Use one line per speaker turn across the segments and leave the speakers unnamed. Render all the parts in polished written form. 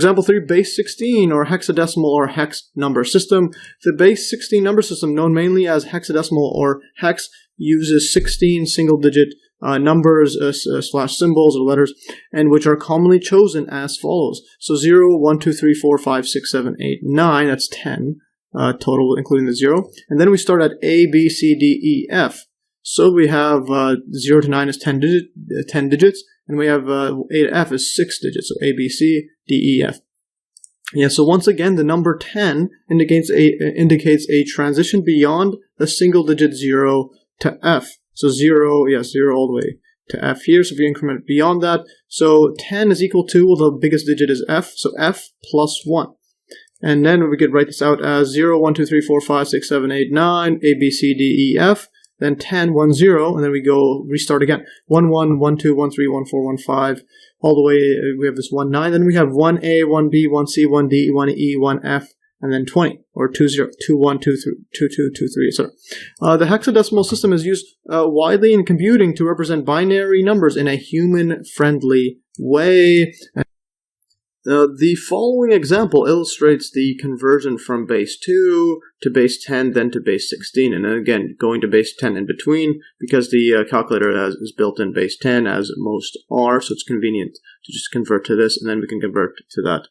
Example 3, base 16 or hexadecimal or hex number system. The base 16 number system, known mainly as hexadecimal or hex, uses 16 single-digit numbers slash symbols or letters, and which are commonly chosen as follows. So 0, 1, 2, 3, 4, 5, 6, 7, 8, 9, that's 10 total, including the 0. And then we start at A, B, C, D, E, F. So we have 0 to 9 is 10 digits, and we have A to F is 6 digits, so A, B, C, D, E, F. Yeah, so once again, the number 10 indicates a transition beyond the single digit 0 to F. So 0, yeah, 0 all the way to F here. So if you increment beyond that, so 10 is equal to, well, the biggest digit is F, so F plus 1. And then we could write this out as 0, 1, 2, 3, 4, 5, 6, 7, 8, 9, A, B, C, D, E, F. Then 10, 1, 0, and then we go restart again. 1, 1, 1, 2, 1, 3, 1, 4, 1, 5, all the way, we have this 1, 9. Then we have 1A, 1B, 1C, 1D, 1E, 1F, and then 20, or 2, 0, 2, 1, 2, 3, 2, 2, 2, 3, etc. The hexadecimal system is used widely in computing to represent binary numbers in a human-friendly way. The following example illustrates the conversion from base 2 to base 10, then to base 16, and then again going to base 10 in between, because the calculator is built in base 10, as most are, so it's convenient to just convert to this, and then we can convert to that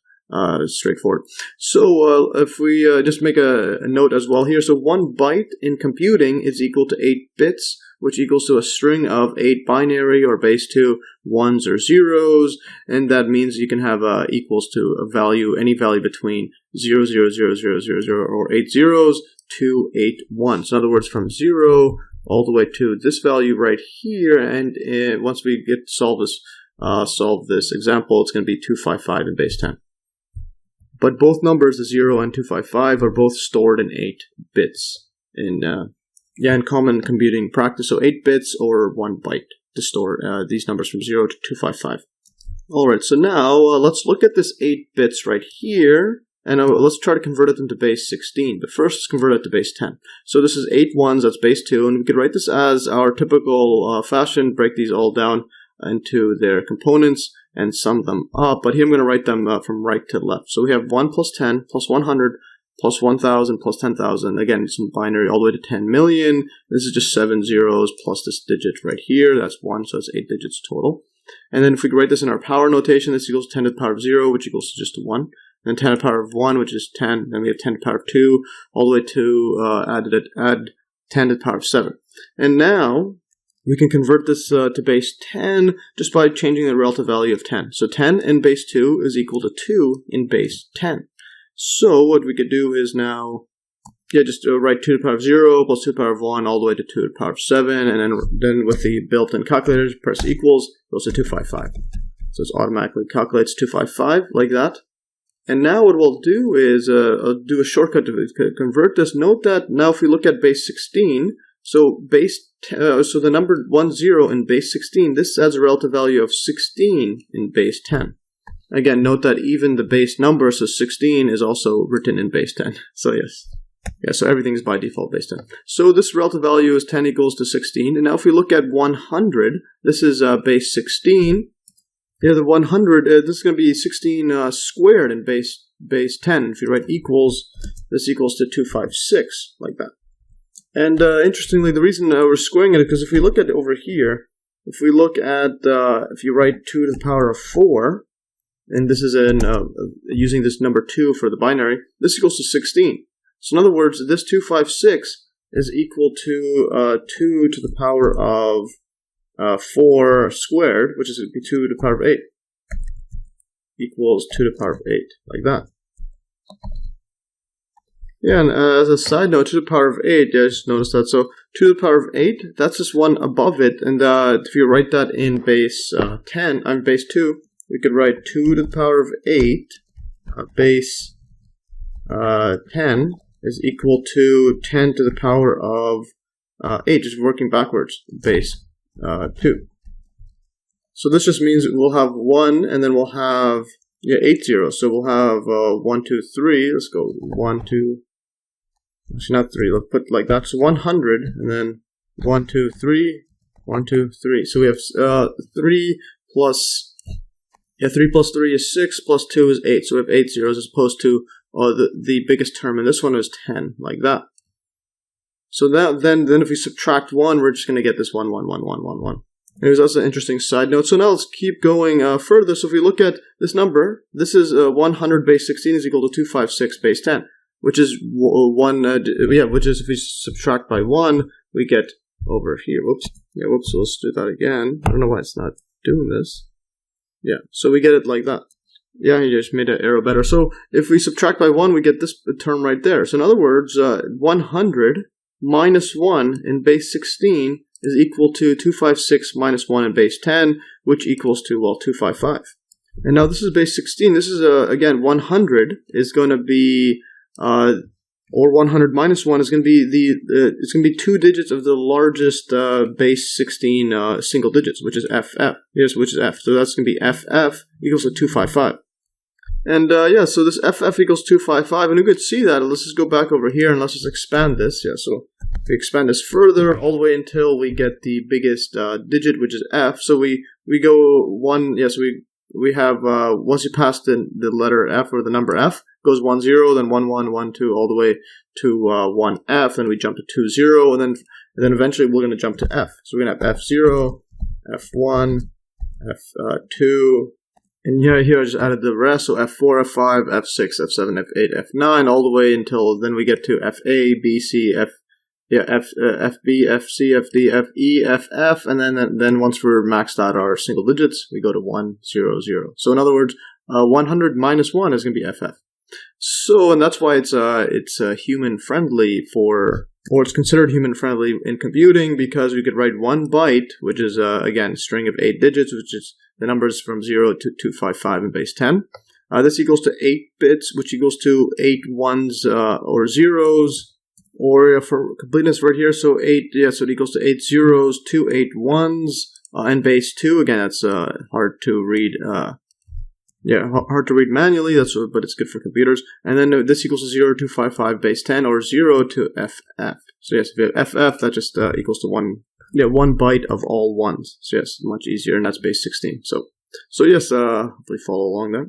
straightforward. So if we just make a note as well here, so 1 byte in computing is equal to 8 bits, which equals to a string of 8 binary or base 2 1s or 0s, and that means you can have equals to a value, any value between 0, 0, 0, 0, 0, 0, or 8 zeros to 8 1s. In other words, from 0 all the way to this value right here, and once we get to solve this example, it's going to be 255 in base 10. But both numbers, the 0 and 255, are both stored in 8 bits in common computing practice. So 8 bits or 1 byte to store these numbers from 0 to 255. Alright, so now let's look at this 8 bits right here, and let's try to convert it into base 16. But first, let's convert it to base 10. So this is 8 1s, that's base 2, and we could write this as our typical fashion, break these all down into their components and sum them up. But here I'm going to write them from right to left. So we have 1 plus 10 plus 100 plus 1,000 plus 10,000. Again, it's in binary all the way to 10 million. This is just 7 zeros plus this digit right here. That's 1, so it's 8 digits total. And then if we write this in our power notation, this equals 10 to the power of 0, which equals to just 1. And then 10 to the power of 1, which is 10. Then we have 10 to the power of 2, all the way to add 10 to the power of 7. And now we can convert this to base 10 just by changing the relative value of 10. So 10 in base 2 is equal to 2 in base 10. So what we could do is now, just write 2 to the power of 0 plus 2 to the power of 1 all the way to 2 to the power of 7, and then with the built-in calculators, press equals, goes to 255. So it automatically calculates 255 like that. And now what we'll do is do a shortcut to convert this. Note that now if we look at base 16, so so the number 10 in base 16, this adds a relative value of 16 in base 10. Again, note that even the base number, so 16, is also written in base 10. So yes. Yeah, so everything is by default base 10. So this relative value is 10 equals to 16. And now if we look at 100, this is base 16. Yeah, the 100, this is going to be 16 squared in base 10. If you write equals, this equals to 256, like that. And interestingly, the reason we're squaring it is because if we look at it over here, if we look at, if you write 2 to the power of 4, and this is using this number 2 for the binary, this equals to 16. So in other words, this 256 is equal to 2 to the power of 4 squared, which is going to be 2 to the power of 8, equals 2 to the power of 8, like that. Yeah, and as a side note, 2 to the power of 8, yeah, I just noticed that. So 2 to the power of 8, that's just one above it, and if you write that in base 2, we could write 2 to the power of 8, base 10, is equal to 10 to the power of 8, just working backwards, base 2. So this just means we'll have 1, and then we'll have 8 zeros. So we'll have 1, 2, 3. Let's go 1, 2. Actually, not 3. Let's put like that. So 100, and then 1, 2, 3. 1, 2, 3. So we have 3 plus Yeah, 3 plus 3 is 6, plus 2 is 8. So we have 8 zeros as opposed to the biggest term, and this one is 10, like that. So that then if we subtract 1, we're just going to get this 1, 1, 1, 1, 1, 1. Anyways, that's an interesting side note. So now let's keep going further. So if we look at this number, this is 100 base 16 is equal to 256 base 10, which is which is if we subtract by 1, we get over here. Whoops. Yeah, whoops. So let's do that again. I don't know why it's not doing this. Yeah, so we get it like that. Yeah, he just made an arrow better. So if we subtract by 1, we get this term right there. So in other words, 100 minus 1 in base 16 is equal to 256 minus 1 in base 10, which equals to, well, 255. And now this is base 16. This is, again, 100 is going to be, or 100 minus 1 is going to be it's going to be 2 digits of the largest base 16 single digits, which is FF. Yes, which is F. So that's going to be FF equals to 255. And yeah, so this FF equals 255, and we could see that. Let's just go back over here and let's just expand this. Yeah, so we expand this further all the way until we get the biggest digit, which is F. So we go 1. Yes, we have once you pass the letter F or the number F, goes 1 0, then 1 1 1 2 all the way to 1 F, then we jump to 2 0, and then eventually we're going to jump to F. So we're going to have F0, F1, F2. And here I just added the rest, so F4, F5, F6, F7, F8, F9, all the way until then we get to FA, BC, FB, FC, FD, FE, FF, and then once we're maxed out our single digits, we go to 1, 0, 0. So in other words, 100 minus 1 is going to be FF. So, and that's why it's human friendly or it's considered human friendly in computing, because we could write 1 byte, which is again a string of 8 digits, which is the numbers from 0 to 255 in base 10. This equals to 8 bits, which equals to 8 ones or zeros, or for completeness right here, so 8, yeah, so it equals to 8 zeros, 2 8 ones, and base 2. Again, that's hard to read. Hard to read manually, but it's good for computers. And then this equals to 0 to 255 base 10, or 0 to FF. So yes, if you have FF, that just equals to 1 byte of all ones. So yes, much easier, and that's base 16. So yes, hopefully follow along there.